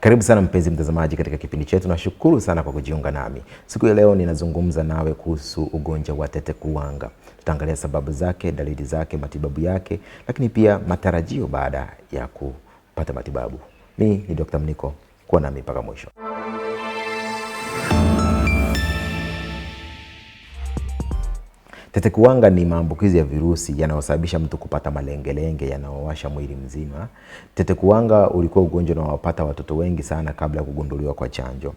Karibu sana mpenzi mtazamaji katika kipindi chetu. Nashukuru sana kwa kujiunga nami. Siku ya leo ninazungumza nawe kuhusu ugonjwa wa tetekuwanga. Tutaangalia sababu zake, dalili zake, matibabu yake, lakini pia matarajio baada ya kupata matibabu. Mimi ni Dr. Mniko, kuwa nami mpaka mwisho. Tetekuwanga ni maambukizi ya virusi yanayosababisha mtu kupata malengelenge yanayowasha mwili mzima. Tetekuwanga ulikuwa ugonjwa unaowapata watoto wengi sana kabla ya kugunduliwa kwa chanjo.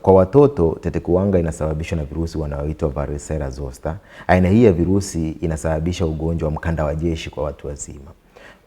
Kwa watoto, tetekuwanga inasababishwa na virusi wanaoitwa varicella zoster. Aina hii ya virusi inasababisha ugonjwa wa mkanda wa jeshi kwa watu wazima.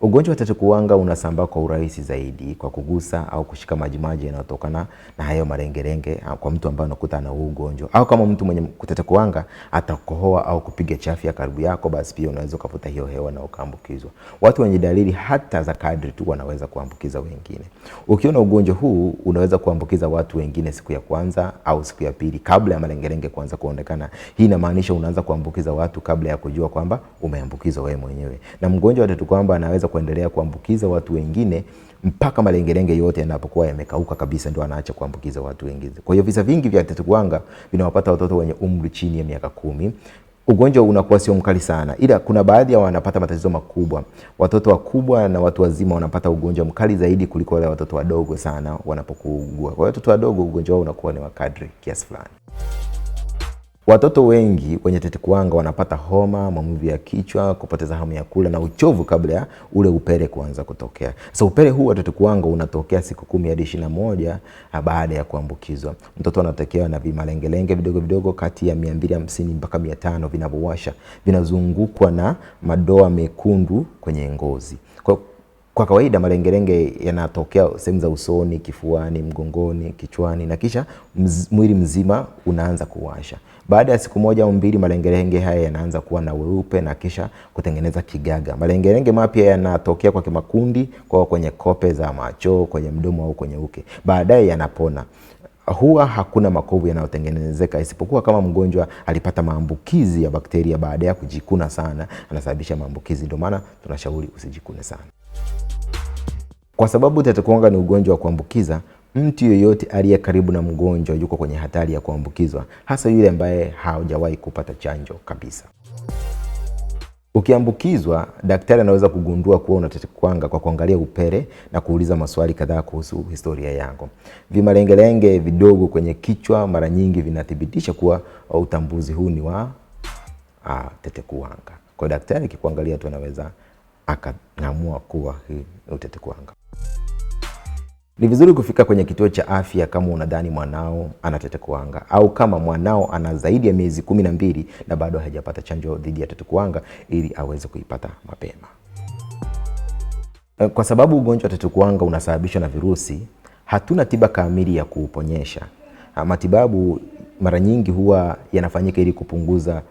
Ugonjwa wa tetekuwanga unasambaa kwa urahisi zaidi kwa kugusa au kushika majimaji yanayotokana na hayo malengelenge kwa mtu ambaye unakuta ana ugonjwa. Au kama mtu mwenye tetekuwanga atakohoa au kupiga chafya karibu yako, basi pia unaweza kuvuta hiyo hewa na ukaambukizwa. Watu wenye dalili hata za kadri tu wanaweza kuambukiza wengine. Ukiona ugonjwa huu unaweza kuambukiza watu wengine siku ya kwanza au siku ya pili kabla ya malengelenge kuanza kuonekana. Hii inamaanisha unaanza kuambukiza watu kabla ya kujua kwamba umeambukizwa wewe mwenyewe. Na mgonjwa wa tetekuwanga anaweza kuendelea kuambukiza watu wengine mpaka malengelenge yote yanapokuwa yamekauka kabisa, ndio anaacha kuambukiza watu wengine. Kwa hiyo visa vingi vya tetekuwanga vinawapata watoto wenye umri chini ya miaka 10. Ugonjwa unakuwa sio mkali sana, ila kuna baadhi ya wanapata matatizo makubwa. Watoto wakubwa na watu wazima wanapata ugonjwa mkali zaidi kuliko wale watoto wadogo sana wanapokuugua. Kwa hiyo watoto wadogo ugonjwa wao unakuwa ni wa kadri kiasi fulani. Watoto wengi wenye tetekuwanga wanapata homa, maumivu ya kichwa, kupoteza hamu ya kula na uchovu kabla ya ule upele kuanza kutokea. Upele huu wa tetekuwanga unatokea siku 10 hadi 21 baada ya kuambukizwa. Mtoto anatokea na vimalengelenge vidogo vidogo kati ya 250 mpaka 500 vinavyowasha, vinazungukwa na madoa mekundu kwenye ngozi. Kwa kawaida malengelenge yanatokea sehemu za usoni, kifuani, mgongoni, kichwani na kisha mwili mzima unaanza kuwasha. Baada ya siku 1 au 2 malengelenge haya yanaanza kuwa na weupe na kisha kutengeneza kigaga. Malengelenge mapya yanatokea kwa kimakundi kwa kwenye kope za macho, kwenye mdomo au kwenye uke. Baadaye yanapona. Huwa hakuna makovu yanayotengenezeka isipokuwa kama mgonjwa alipata maambukizi ya bakteria baada ya kujikuna sana, anasababisha maambukizi. Ndio maana tunashauri usijikune sana. Kwa sababu tetekuwanga ni ugonjwa wa kuambukiza, mtu yeyote aliye karibu na mgonjwa yuko kwenye hatari ya kuambukizwa, hasa yule ambaye hajawahi kupata chanjo kabisa. Ukiambukizwa, daktari anaweza kugundua kuwa una tetekuwanga kwa kuangalia upele na kuuliza maswali kadhaa kuhusu historia yako. Vimalengelenge vidogo kwenye kichwa mara nyingi vinathibitisha kuwa utambuzi huu ni wa tetekuwanga. Kwa daktari akikuangalia tu anaweza akaamua kuwa hii ni tetekuwanga. Ni vizuri kufika kwenye kituo cha afya kama unadhani mwanao ana tetekuwanga au kama mwanao ana zaidi ya miezi 12 na bado hajapata chanjo dhidi ya tetekuwanga ili aweze kuipata mapema. Kwa sababu ugonjwa wa tetekuwanga unasababishwa na virusi, hatuna tiba kamili ya kuuponyesha. Matibabu mara nyingi huwa yanafanyika ili kupunguza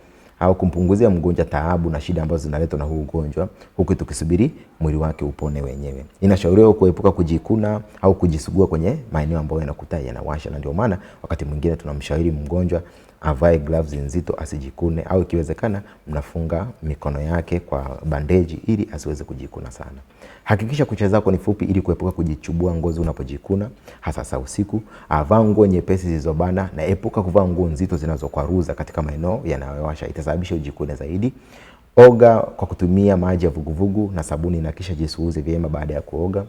au kumpunguzia mgonjwa taabu na shida ambazo zinaletwa na huu ugonjwa, huku tukisubiri mwili wake upone wenyewe. Inashauriwa kuepuka kujikuna au kujisugua kwenye maeneo ambayo yanakuta yanawasha, na ndio maana wakati mwingine tunamshauri mgonjwa avae gloves nzito asijikune, au ikiwezekana mnafunga mikono yake kwa bandeji ili asiweze kujikuna sana. Hakikisha kucha zako ni fupi ili kuepuka kujichubua ngozi unapojikuna, hasa usiku. Vaa nguo nyepesi zilizobana na epuka kuvaa nguo nzito zinazokwaruza katika maeneo yanayowasha, itasababisha ujikune zaidi. Oga kwa kutumia maji ya vuguvugu na sabuni na kisha jisuuze vyema baada ya kuoga.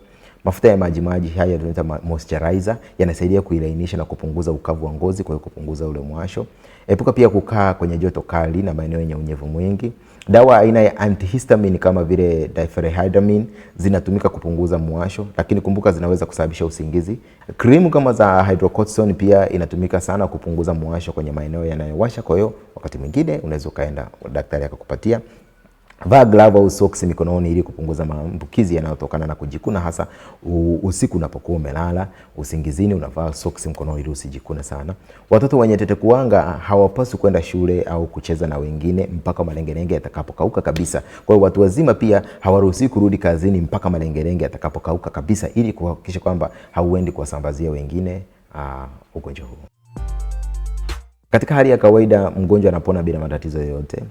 Mafuta ya maji haya tunaita moisturizer, yanasaidia kuilainisha na kupunguza ukavu wa ngozi, kwa hiyo kupunguza ule mwasho. Epuka pia kukaa kwenye joto kali na maeneo yenye unyevu mwingi. Dawa aina ya antihistamine kama vile diphenhydramine zinatumika kupunguza mwasho, lakini kumbuka zinaweza kusababisha usingizi. Krimu kama za hydrocortisone pia inatumika sana kupunguza mwasho kwenye maeneo yanayowasha, kwa hiyo wakati mwingine unaweza kaenda daktari akakupatia. Vaa glove au socks mikononi ili kupunguza maambukizi yanayotokana na kujikuna, hasa usiku unapokuwa umelala. Usingizini unavaa socks mkononi ili usijikune sana. Watoto wenye tetekuwanga hawapaswi kwenda shule au kucheza na wengine mpaka malengelenge yatakapokauka kabisa. Kwa hiyo watu wazima pia hawaruhusiwi kurudi kazini mpaka malengelenge yatakapokauka kabisa, ili kuhakikisha kwamba hauendi kuwasambazia wengine ugonjwa huu. Katika hali ya kawaida mgonjwa anapona bila matatizo yoyote.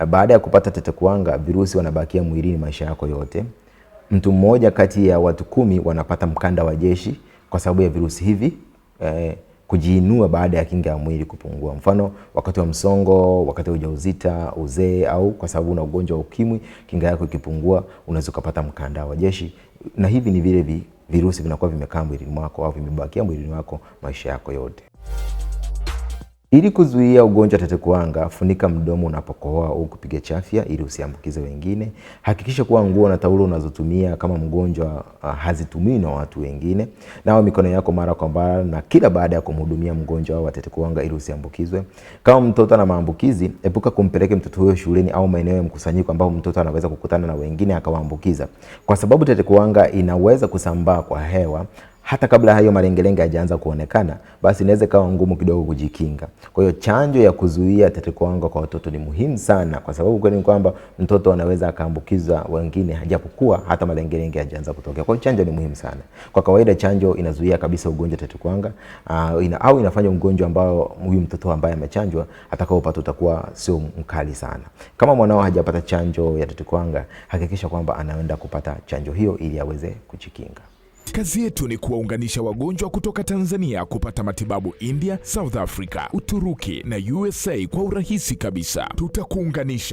Baada ya kupata tetekuwanga, virusi wanabakia mwilini maisha yako yote. Mtu mmoja kati ya watu 10 wanapata mkanda wa jeshi kwa sababu ya virusi hivi kujiinua baada ya kinga ya mwili kupungua. Mfano, wakati wa msongo, wakati wa ujauzito, uzee, au kwa sababu una ugonjwa wa ukimwi, kinga yako ikipungua, unaweza kupata mkanda wa jeshi, na hivi ni vile virusi vinakuwa vimekaa mwilini mwako au vimebakia mwilini mwako maisha yako yote. Ili kuzuia ugonjwa wa tetekuwanga, funika mdomo unapokohoa au kupiga chafya ili usiambukize wengine. Hakikisha kuwa nguo na taulo unazotumia kama mgonjwa hazitumiwi na watu wengine. Nawa mikono yako mara kwa mara na kila baada ya kumhudumia mgonjwa wa tetekuwanga ili usiambukizwe. Kama mtoto ana maambukizi, epuka kumpeleka mtoto huyo shuleni au maeneo ya mkusanyiko ambapo mtoto anaweza kukutana na wengine akawaambukiza, kwa sababu tetekuwanga inaweza kusambaa kwa hewa. Hata kabla hayo malengelenge hajaanza kuonekana, basi inaweza kawa ngumu kidogo kujikinga. Kwa hiyo chanjo ya kuzuia tetekuwanga kwa watoto ni muhimu sana, kwa sababu kwani kwamba mtoto anaweza akaambukiza wengine hajapokuwa hata malengelenge hajaanza kutokea. Kwa hiyo chanjo ni muhimu sana. Kwa kawaida chanjo inazuia kabisa ugonjwa tetekuwanga, au inafanya ugonjwa ambao huyu mtoto ambaye amechanjwa atakaopata utakuwa sio mkali sana. Kama mwanao hajapata chanjo ya tetekuwanga, hakikisha kwamba anaenda kupata chanjo hiyo ili aweze kujikinga. Kazi yetu ni kuwaunganisha wagonjwa kutoka Tanzania kupata matibabu India, South Africa, Uturuki na USA kwa urahisi kabisa. Tutakuunganisha.